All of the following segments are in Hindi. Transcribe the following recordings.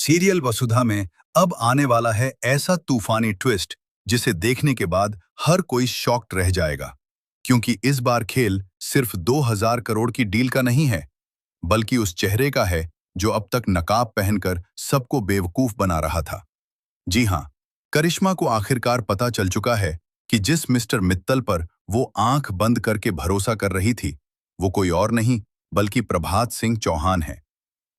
सीरियल वसुधा में अब आने वाला है ऐसा तूफानी ट्विस्ट जिसे देखने के बाद हर कोई शॉक्ड रह जाएगा। क्योंकि इस बार खेल सिर्फ 2000 करोड़ की डील का नहीं है, बल्कि उस चेहरे का है जो अब तक नकाब पहनकर सबको बेवकूफ बना रहा था। जी हाँ, करिश्मा को आखिरकार पता चल चुका है कि जिस मिस्टर मित्तल पर वो आंख बंद करके भरोसा कर रही थी, वो कोई और नहीं बल्कि प्रभात सिंह चौहान है।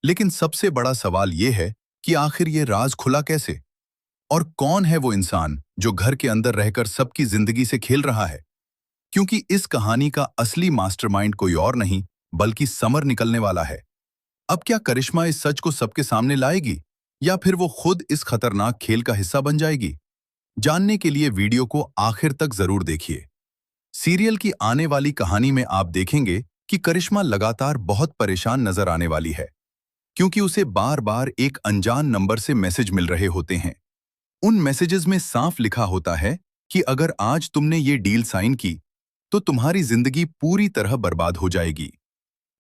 लेकिन सबसे बड़ा सवाल ये है कि आखिर ये राज खुला कैसे? और कौन है वो इंसान जो घर के अंदर रहकर सबकी जिंदगी से खेल रहा है? क्योंकि इस कहानी का असली मास्टरमाइंड कोई और नहीं बल्कि समर निकलने वाला है। अब क्या करिश्मा इस सच को सबके सामने लाएगी या फिर वो खुद इस खतरनाक खेल का हिस्सा बन जाएगी? जानने के लिए वीडियो को आखिर तक जरूर देखिए। सीरियल की आने वाली कहानी में आप देखेंगे कि करिश्मा लगातार बहुत परेशान नजर आने वाली है, क्योंकि उसे बार बार एक अनजान नंबर से मैसेज मिल रहे होते हैं। उन मैसेजेस में साफ लिखा होता है कि अगर आज तुमने ये डील साइन की तो तुम्हारी जिंदगी पूरी तरह बर्बाद हो जाएगी।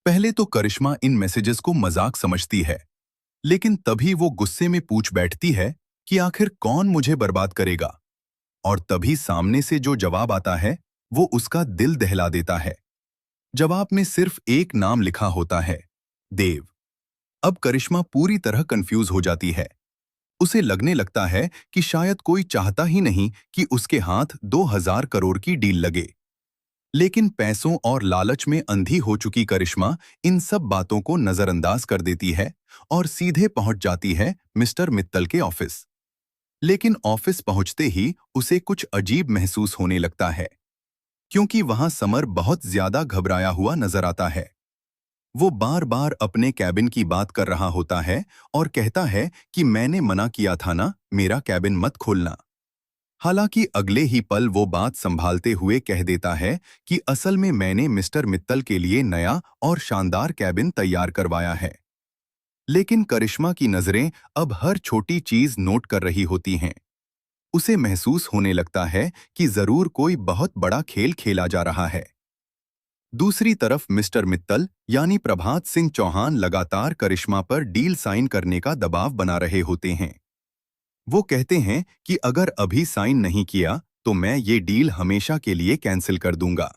पहले तो करिश्मा इन मैसेजेस को मजाक समझती है, लेकिन तभी वो गुस्से में पूछ बैठती है कि आखिर कौन मुझे बर्बाद करेगा। और तभी सामने से जो जवाब आता है वो उसका दिल दहला देता है। जवाब में सिर्फ एक नाम लिखा होता है, देव। अब करिश्मा पूरी तरह कंफ्यूज हो जाती है। उसे लगने लगता है कि शायद कोई चाहता ही नहीं कि उसके हाथ 2000 करोड़ की डील लगे। लेकिन पैसों और लालच में अंधी हो चुकी करिश्मा इन सब बातों को नजरअंदाज कर देती है और सीधे पहुंच जाती है मिस्टर मित्तल के ऑफिस। लेकिन ऑफिस पहुंचते ही उसे कुछ अजीब महसूस होने लगता है, क्योंकि वहां समर बहुत ज्यादा घबराया हुआ नजर आता है। वो बार बार अपने कैबिन की बात कर रहा होता है और कहता है कि मैंने मना किया था ना, मेरा कैबिन मत खोलना। हालांकि अगले ही पल वो बात संभालते हुए कह देता है कि असल में मैंने मिस्टर मित्तल के लिए नया और शानदार कैबिन तैयार करवाया है। लेकिन करिश्मा की नजरें अब हर छोटी चीज नोट कर रही होती हैं। उसे महसूस होने लगता है कि जरूर कोई बहुत बड़ा खेल खेला जा रहा है। दूसरी तरफ मिस्टर मित्तल यानी प्रभात सिंह चौहान लगातार करिश्मा पर डील साइन करने का दबाव बना रहे होते हैं। वो कहते हैं कि अगर अभी साइन नहीं किया तो मैं ये डील हमेशा के लिए कैंसिल कर दूंगा।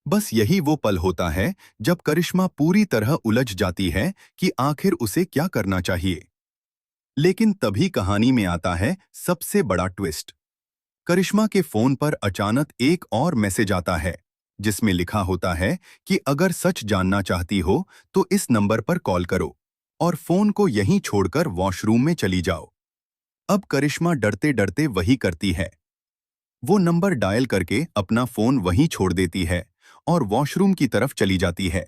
बस यही वो पल होता है जब करिश्मा पूरी तरह उलझ जाती है कि आखिर उसे क्या करना चाहिए। लेकिन तभी कहानी में आता है सबसे बड़ा ट्विस्ट। करिश्मा के फोन पर अचानक एक और मैसेज आता है, जिसमें लिखा होता है कि अगर सच जानना चाहती हो तो इस नंबर पर कॉल करो और फोन को यहीं छोड़कर वॉशरूम में चली जाओ। अब करिश्मा डरते डरते वही करती है। वो नंबर डायल करके अपना फोन वहीं छोड़ देती है और वॉशरूम की तरफ चली जाती है।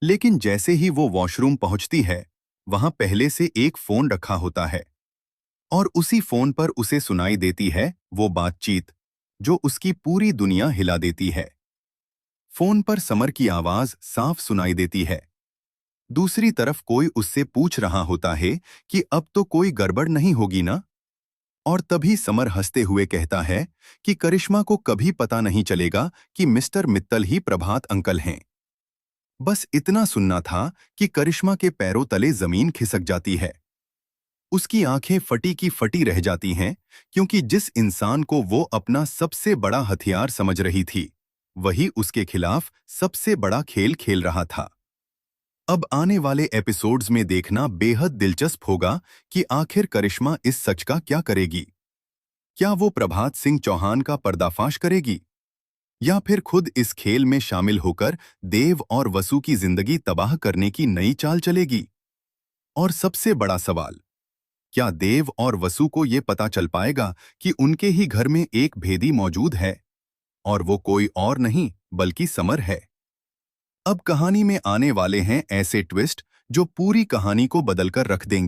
लेकिन जैसे ही वो वॉशरूम पहुंचती है, वहां पहले से एक फोन रखा होता है और उसी फोन पर उसे सुनाई देती है वो बातचीत जो उसकी पूरी दुनिया हिला देती है। फोन पर समर की आवाज साफ सुनाई देती है। दूसरी तरफ कोई उससे पूछ रहा होता है कि अब तो कोई गड़बड़ नहीं होगी ना। और तभी समर हंसते हुए कहता है कि करिश्मा को कभी पता नहीं चलेगा कि मिस्टर मित्तल ही प्रभात अंकल हैं। बस इतना सुनना था कि करिश्मा के पैरों तले जमीन खिसक जाती है। उसकी आंखें फटी की फटी रह जाती हैं, क्योंकि जिस इंसान को वो अपना सबसे बड़ा हथियार समझ रही थी, वही उसके खिलाफ सबसे बड़ा खेल खेल रहा था। अब आने वाले एपिसोड्स में देखना बेहद दिलचस्प होगा कि आखिर करिश्मा इस सच का क्या करेगी। क्या वो प्रभात सिंह चौहान का पर्दाफाश करेगी या फिर खुद इस खेल में शामिल होकर देव और वसु की जिंदगी तबाह करने की नई चाल चलेगी? और सबसे बड़ा सवाल, क्या देव और वसु को ये पता चल पाएगा कि उनके ही घर में एक भेदी मौजूद है और वो कोई और नहीं बल्कि समर है? अब कहानी में आने वाले हैं ऐसे ट्विस्ट जो पूरी कहानी को बदलकर रख देंगे।